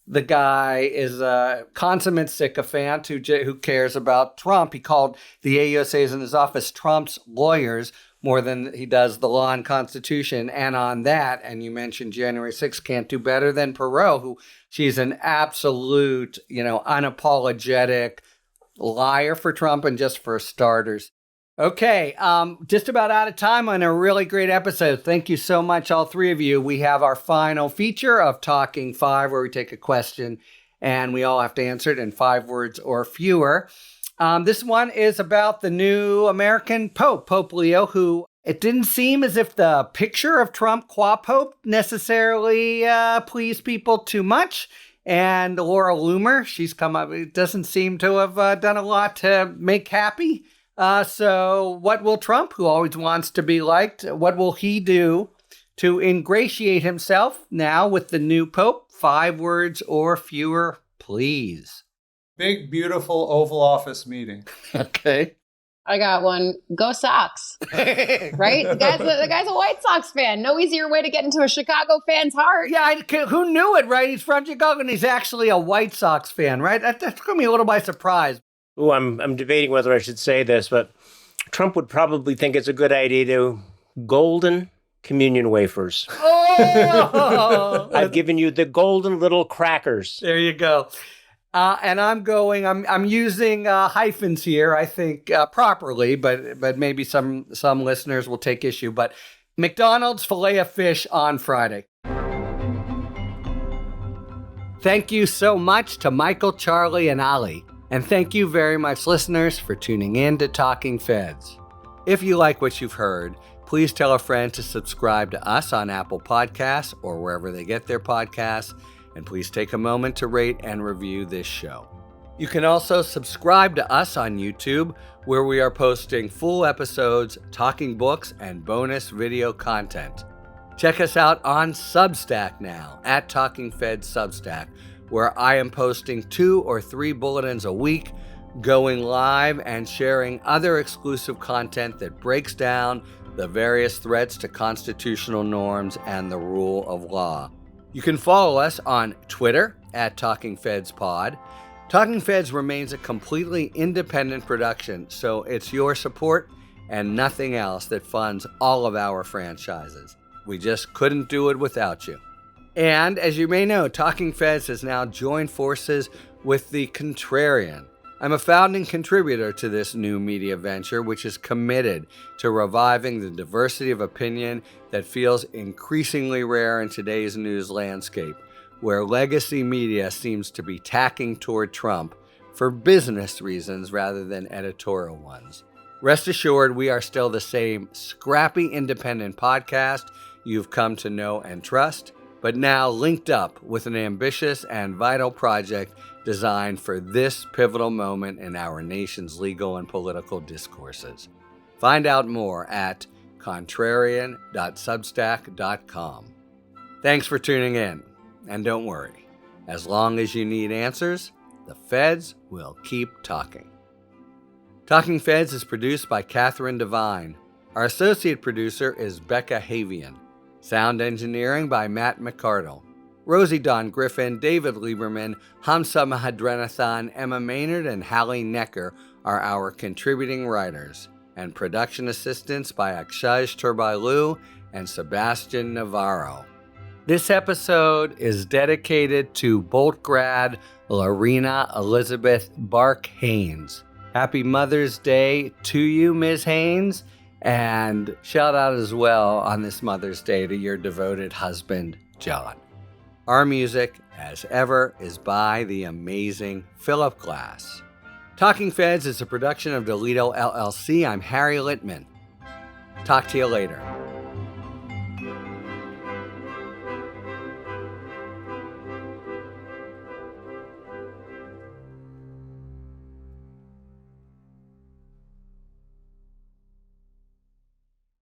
[SPEAKER 1] the guy is a consummate sycophant who cares about Trump. He called the AUSAs in his office Trump's lawyers more than he does the law and Constitution. And on that, and you mentioned January 6th, can't do better than Perot, who she's an absolute, unapologetic liar for Trump and just for starters. Okay, just about out of time on a really great episode. Thank you so much, all three of you. We have our final feature of Talking 5, where we take a question and we all have to answer it in 5 words or fewer. This one is about the new American Pope, Pope Leo, who it didn't seem as if the picture of Trump qua Pope necessarily pleased people too much. And Laura Loomer, she's come up, it doesn't seem to have done a lot to make happy. So what will Trump, who always wants to be liked, what will he do to ingratiate himself now with the new Pope? 5 words or fewer, please.
[SPEAKER 2] Big, beautiful Oval Office meeting.
[SPEAKER 1] Okay.
[SPEAKER 4] I got one. Go Sox. Right? The guy's a White Sox fan. No easier way to get into a Chicago fan's heart.
[SPEAKER 1] Yeah, who knew it, right? He's from Chicago and he's actually a White Sox fan, right? That took me a little by surprise.
[SPEAKER 3] Oh, I'm debating whether I should say this, but Trump would probably think it's a good idea to golden communion wafers.
[SPEAKER 1] Oh!
[SPEAKER 3] I've given you the golden little crackers.
[SPEAKER 1] There you go. And I'm using hyphens here, I think, properly, but maybe some listeners will take issue. But McDonald's Filet-O-Fish on Friday. Thank you so much to Michael, Charlie, and Ali. And thank you very much, listeners, for tuning in to Talking Feds. If you like what you've heard, please tell a friend to subscribe to us on Apple Podcasts or wherever they get their podcasts. And please take a moment to rate and review this show. You can also subscribe to us on YouTube, where we are posting full episodes, talking books, and bonus video content. Check us out on Substack now, at Talking Fed Substack, where I am posting 2 or 3 bulletins a week, going live and sharing other exclusive content that breaks down the various threats to constitutional norms and the rule of law. You can follow us on Twitter at Talking Feds Pod. Talking Feds remains a completely independent production, so it's your support and nothing else that funds all of our franchises. We just couldn't do it without you. And as you may know, Talking Feds has now joined forces with The Contrarian. I'm a founding contributor to this new media venture, which is committed to reviving the diversity of opinion that feels increasingly rare in today's news landscape, where legacy media seems to be tacking toward Trump for business reasons rather than editorial ones. Rest assured, we are still the same scrappy independent podcast you've come to know and trust, but now linked up with an ambitious and vital project designed for this pivotal moment in our nation's legal and political discourses. Find out more at contrarian.substack.com. Thanks for tuning in, and don't worry, as long as you need answers, the Feds will keep talking. Talking Feds is produced by Catherine Devine. Our associate producer is Becca Havian. Sound engineering by Matt McCardle. Rosie Don Griffin, David Lieberman, Hamza Mahadrenathan, Emma Maynard, and Hallie Necker are our contributing writers, and production assistants by Akshaj Turbailu and Sebastian Navarro. This episode is dedicated to Bolt grad Lorena Elizabeth Bark Haynes. Happy Mother's Day to you, Ms. Haynes, and shout out as well on this Mother's Day to your devoted husband, John. Our music, as ever, is by the amazing Philip Glass. Talking Feds is a production of Delito LLC. I'm Harry Littman. Talk to you later.